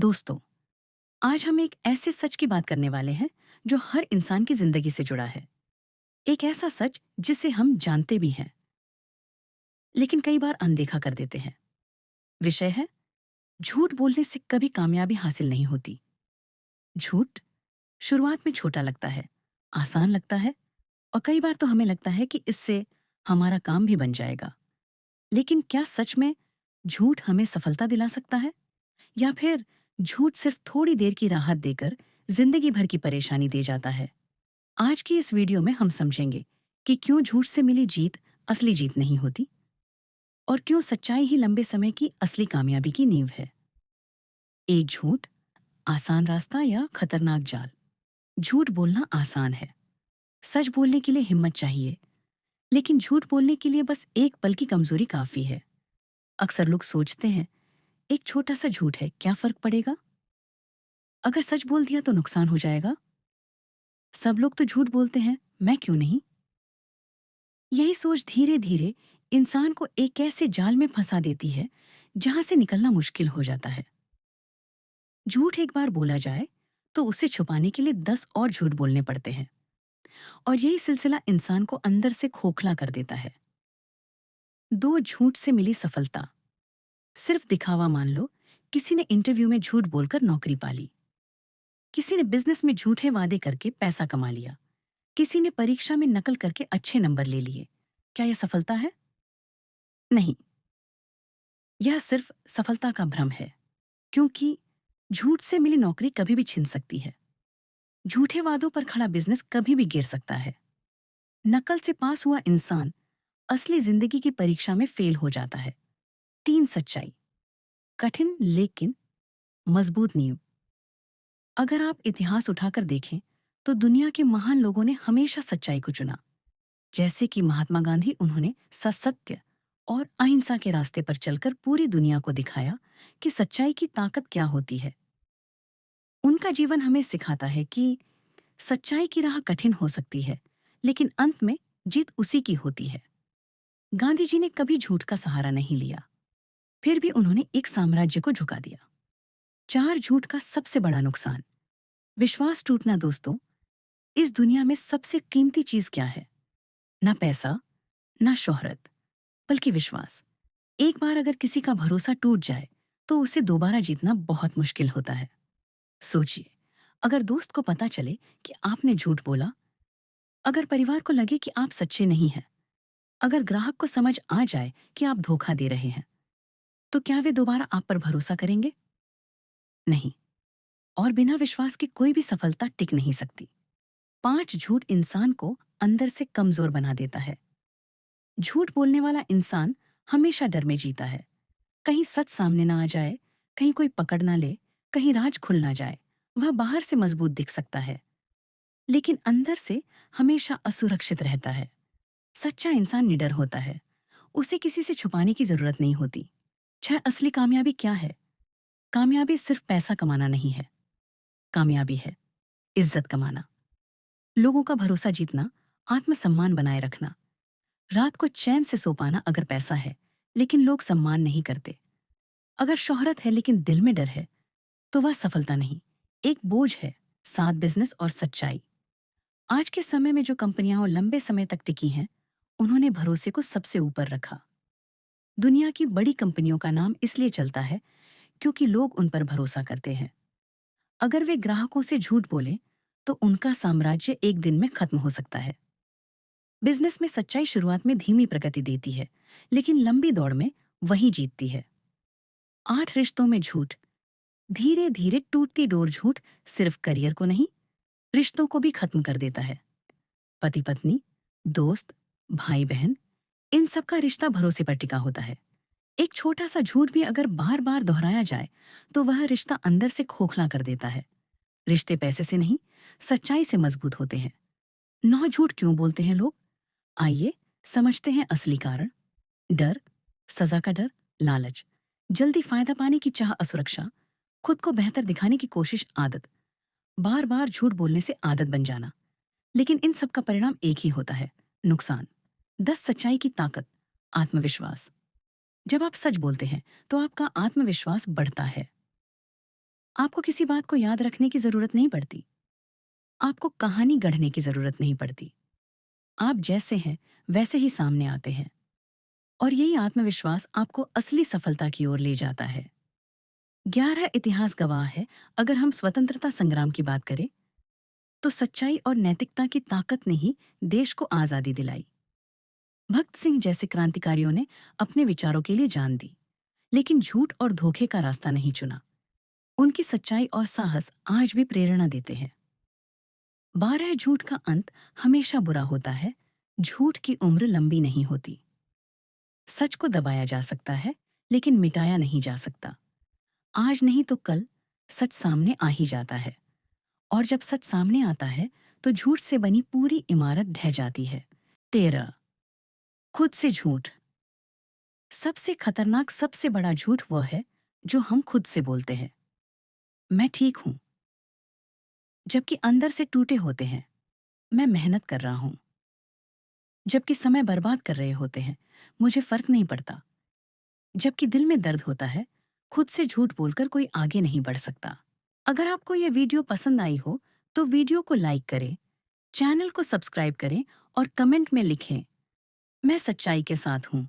दोस्तों, आज हम एक ऐसे सच की बात करने वाले हैं जो हर इंसान की जिंदगी से जुड़ा है। एक ऐसा सच जिसे हम जानते भी हैं, लेकिन कई बार अनदेखा कर देते हैं। विषय है, झूठ बोलने से कभी कामयाबी हासिल नहीं होती। झूठ शुरुआत में छोटा लगता है, आसान लगता है, और कई बार तो हमें लगता है कि इससे हमारा काम भी बन जाएगा। लेकिन क्या सच में झूठ हमें सफलता दिला सकता है, या फिर झूठ सिर्फ थोड़ी देर की राहत देकर जिंदगी भर की परेशानी दे जाता है? आज की इस वीडियो में हम समझेंगे कि क्यों झूठ से मिली जीत असली जीत नहीं होती, और क्यों सच्चाई ही लंबे समय की असली कामयाबी की नींव है। एक झूठ, आसान रास्ता या खतरनाक जाल। झूठ बोलना आसान है। सच बोलने के लिए हिम्मत चाहिए, लेकिन झूठ बोलने के लिए बस एक पल की कमजोरी काफी है। अक्सर लोग सोचते हैं, एक छोटा सा झूठ है, क्या फर्क पड़ेगा? अगर सच बोल दिया तो नुकसान हो जाएगा। सब लोग तो झूठ बोलते हैं, मैं क्यों नहीं? यही सोच धीरे धीरे इंसान को एक ऐसे जाल में फंसा देती है जहां से निकलना मुश्किल हो जाता है। झूठ एक बार बोला जाए तो उसे छुपाने के लिए 10 और झूठ बोलने पड़ते हैं, और यही सिलसिला इंसान को अंदर से खोखला कर देता है। दो झूठ से मिली सफलता। सिर्फ दिखावा मान लो, किसी ने इंटरव्यू में झूठ बोलकर नौकरी पा ली, किसी ने बिजनेस में झूठे वादे करके पैसा कमा लिया, किसी ने परीक्षा में नकल करके अच्छे नंबर ले लिए। क्या यह सफलता है? नहीं, यह सिर्फ सफलता का भ्रम है, क्योंकि झूठ से मिली नौकरी कभी भी छिन सकती है। झूठे वादों पर खड़ा बिजनेस कभी भी गिर सकता है। नकल से पास हुआ इंसान असली जिंदगी की परीक्षा में फेल हो जाता है। तीन सच्चाई, कठिन लेकिन मजबूत नींव। अगर आप इतिहास उठाकर देखें तो दुनिया के महान लोगों ने हमेशा सच्चाई को चुना। जैसे कि महात्मा गांधी, उन्होंने सत्य और अहिंसा के रास्ते पर चलकर पूरी दुनिया को दिखाया कि सच्चाई की ताकत क्या होती है। उनका जीवन हमें सिखाता है कि सच्चाई की राह कठिन हो सकती है, लेकिन अंत में जीत उसी की होती है। गांधी जी ने कभी झूठ का सहारा नहीं लिया, फिर भी उन्होंने एक साम्राज्य को झुका दिया। चार झूठ का सबसे बड़ा नुकसान, विश्वास टूटना। दोस्तों, इस दुनिया में सबसे कीमती चीज क्या है? ना पैसा, ना शोहरत, बल्कि विश्वास। एक बार अगर किसी का भरोसा टूट जाए तो उसे दोबारा जीतना बहुत मुश्किल होता है। सोचिए, अगर दोस्त को पता चले कि आपने झूठ बोला, अगर परिवार को लगे कि आप सच्चे नहीं हैं, अगर ग्राहक को समझ आ जाए कि आप धोखा दे रहे हैं, तो क्या वे दोबारा आप पर भरोसा करेंगे? नहीं। और बिना विश्वास के कोई भी सफलता टिक नहीं सकती। पांच झूठ इंसान को अंदर से कमजोर बना देता है। झूठ बोलने वाला इंसान हमेशा डर में जीता है। कहीं सच सामने ना आ जाए, कहीं कोई पकड़ ना ले, कहीं राज खुल ना जाए। वह बाहर से मजबूत दिख सकता है, लेकिन अंदर से हमेशा असुरक्षित रहता है। सच्चा इंसान निडर होता है, उसे किसी से छुपाने की जरूरत नहीं होती। छह, असली कामयाबी क्या है? कामयाबी सिर्फ पैसा कमाना नहीं है। कामयाबी है इज्जत कमाना, लोगों का भरोसा जीतना, आत्मसम्मान बनाए रखना। रात को चैन से सो पाना अगर पैसा है, लेकिन लोग सम्मान नहीं करते। अगर शोहरत है लेकिन दिल में डर है, तो वह सफलता नहीं, एक बोझ है। साथ बिजनेस और सच्चाई। आज के समय में जो कंपनियां लंबे समय तक टिकी हैं, उन्होंने भरोसे को सबसे ऊपर रखा। दुनिया की बड़ी कंपनियों का नाम इसलिए चलता है क्योंकि लोग उन पर भरोसा करते हैं। अगर वे ग्राहकों से झूठ बोले तो उनका साम्राज्य एक दिन में खत्म हो सकता है। बिजनेस में सच्चाई शुरुआत में धीमी प्रगति देती है, लेकिन लंबी दौड़ में वही जीतती है। आठ रिश्तों में झूठ। धीरे धीरे टूटती डोर झूठ सिर्फ करियर को नहीं, रिश्तों को भी खत्म कर देता है। पति पत्नी, दोस्त, भाई बहन, इन सबका रिश्ता भरोसे पर टिका होता है। एक छोटा सा झूठ भी अगर बार बार दोहराया जाए तो वह रिश्ता अंदर से खोखला कर देता है। रिश्ते पैसे से नहीं, सच्चाई से मजबूत होते हैं। नौ झूठ क्यों बोलते हैं लोग? आइए समझते हैं असली कारण। डर, सजा का डर, लालच, जल्दी फायदा पाने की चाह, असुरक्षा, खुद को बेहतर दिखाने की कोशिश, आदत। बार बार झूठ बोलने से आदत बन जाना। लेकिन इन सब का परिणाम एक ही होता है, नुकसान। 10 सच्चाई की ताकत। आत्मविश्वास। जब आप सच बोलते हैं तो आपका आत्मविश्वास बढ़ता है। आपको किसी बात को याद रखने की जरूरत नहीं पड़ती। आपको कहानी गढ़ने की जरूरत नहीं पड़ती। आप जैसे हैं वैसे ही सामने आते हैं। और यही आत्मविश्वास आपको असली सफलता की ओर ले जाता है। 11 इतिहास गवाह है। अगर हम स्वतंत्रता संग्राम की बात करें तो सच्चाई और नैतिकता की ताकत ने ही देश को आजादी दिलाई। भगत सिंह जैसे क्रांतिकारियों ने अपने विचारों के लिए जान दी, लेकिन झूठ और धोखे का रास्ता नहीं चुना। उनकी सच्चाई और साहस आज भी प्रेरणा देते हैं। 12 झूठ का अंत हमेशा बुरा होता है। झूठ की उम्र लंबी नहीं होती। सच को दबाया जा सकता है, लेकिन मिटाया नहीं जा सकता। आज नहीं तो कल सच सामने आ ही जाता है। और जब सच सामने आता है तो झूठ से बनी पूरी इमारत ढह जाती है। 13, खुद से झूठ। सबसे खतरनाक, सबसे बड़ा झूठ वो है जो हम खुद से बोलते हैं। मैं ठीक हूं, जबकि अंदर से टूटे होते हैं। मैं मेहनत कर रहा हूं, जबकि समय बर्बाद कर रहे होते हैं। मुझे फर्क नहीं पड़ता, जबकि दिल में दर्द होता है। खुद से झूठ बोलकर कोई आगे नहीं बढ़ सकता। अगर आपको ये वीडियो पसंद आई हो तो वीडियो को लाइक करें, चैनल को सब्सक्राइब करें और कमेंट में लिखें, मैं सच्चाई के साथ हूं।